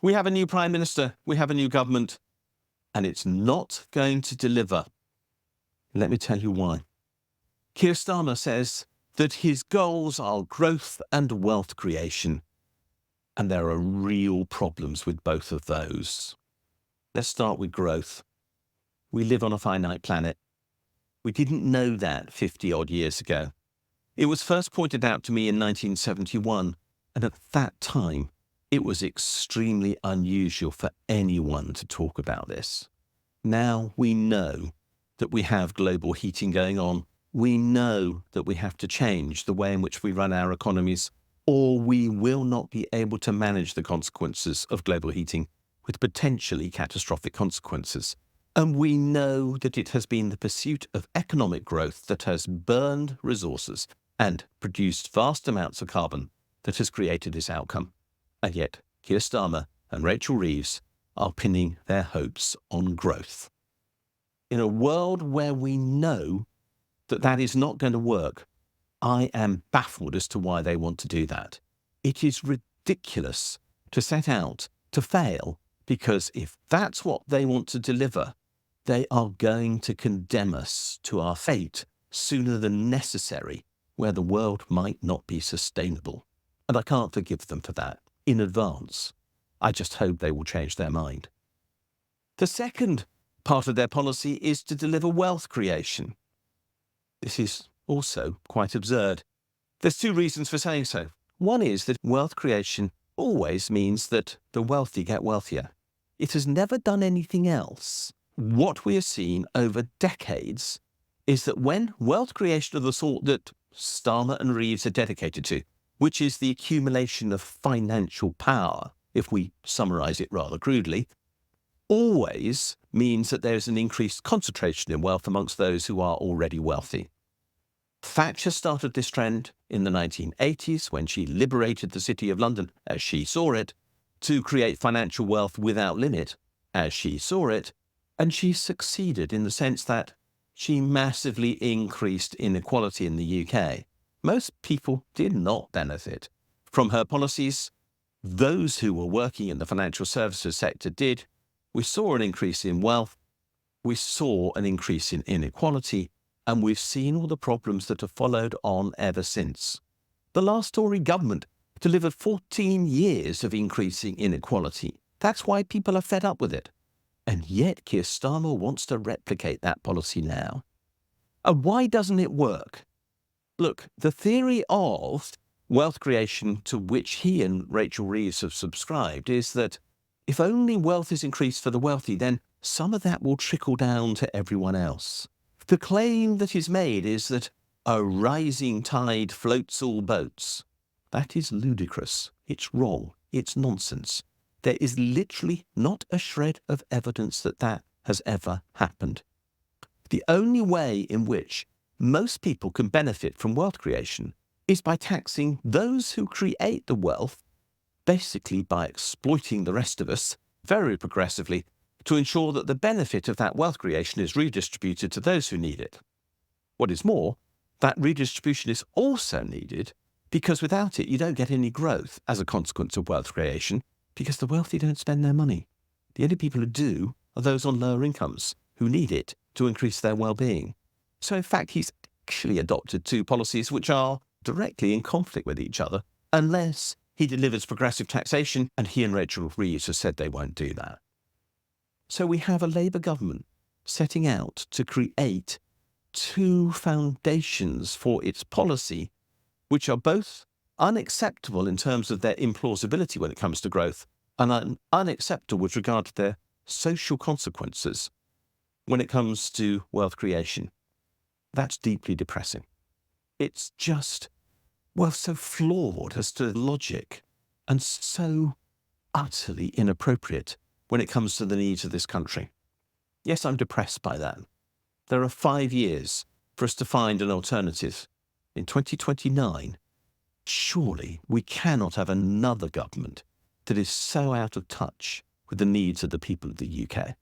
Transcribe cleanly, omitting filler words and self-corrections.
We have a new Prime Minister, we have a new government, and it's not going to deliver. Let me tell you why. Keir Starmer says that his goals are growth and wealth creation, and there are real problems with both of those. Let's start with growth. We live on a finite planet. We didn't know that 50-odd years ago. It was first pointed out to me in 1971, and at that time, it was extremely unusual for anyone to talk about this. Now we know that we have global heating going on. We know that we have to change the way in which we run our economies, or we will not be able to manage the consequences of global heating with potentially catastrophic consequences. And we know that it has been the pursuit of economic growth that has burned resources and produced vast amounts of carbon that has created this outcome. And yet, Keir Starmer and Rachel Reeves are pinning their hopes on growth. In a world where we know that that is not going to work, I am baffled as to why they want to do that. It is ridiculous to set out to fail, because if that's what they want to deliver, they are going to condemn us to our fate sooner than necessary, where the world might not be sustainable. And I can't forgive them for that in advance. I just hope they will change their mind. The second part of their policy is to deliver wealth creation. This is also quite absurd. There's two reasons for saying so. One is that wealth creation always means that the wealthy get wealthier. It has never done anything else. What we have seen over decades is that when wealth creation of the sort that Starmer and Reeves are dedicated to, which is the accumulation of financial power, if we summarize it rather crudely, always means that there's an increased concentration in wealth amongst those who are already wealthy. Thatcher started this trend in the 1980s when she liberated the City of London, as she saw it, to create financial wealth without limit, as she saw it, and she succeeded in the sense that she massively increased inequality in the UK. Most people did not benefit from her policies. Those who were working in the financial services sector did. We saw an increase in wealth, we saw an increase in inequality, and we've seen all the problems that have followed on ever since. The last Tory government delivered 14 years of increasing inequality. That's why people are fed up with it. And yet Keir Starmer wants to replicate that policy now. And why doesn't it work? Look, the theory of wealth creation to which he and Rachel Reeves have subscribed is that if only wealth is increased for the wealthy, then some of that will trickle down to everyone else. The claim that is made is that a rising tide floats all boats. That is ludicrous. It's wrong. It's nonsense. There is literally not a shred of evidence that that has ever happened. The only way in which most people can benefit from wealth creation is by taxing those who create the wealth, basically by exploiting the rest of us very progressively to ensure that the benefit of that wealth creation is redistributed to those who need it. What is more, that redistribution is also needed because without it you don't get any growth as a consequence of wealth creation, because the wealthy don't spend their money. The only people who do are those on lower incomes who need it to increase their well-being. So in fact, he's actually adopted two policies which are directly in conflict with each other, unless he delivers progressive taxation, and he and Rachel Reeves have said they won't do that. So we have a Labour government setting out to create two foundations for its policy, which are both unacceptable in terms of their implausibility when it comes to growth, and unacceptable with regard to their social consequences when it comes to wealth creation. That's deeply depressing. It's just, well, so flawed as to logic and so utterly inappropriate when it comes to the needs of this country. Yes, I'm depressed by that. There are 5 years for us to find an alternative. In 2029, surely we cannot have another government that is so out of touch with the needs of the people of the UK.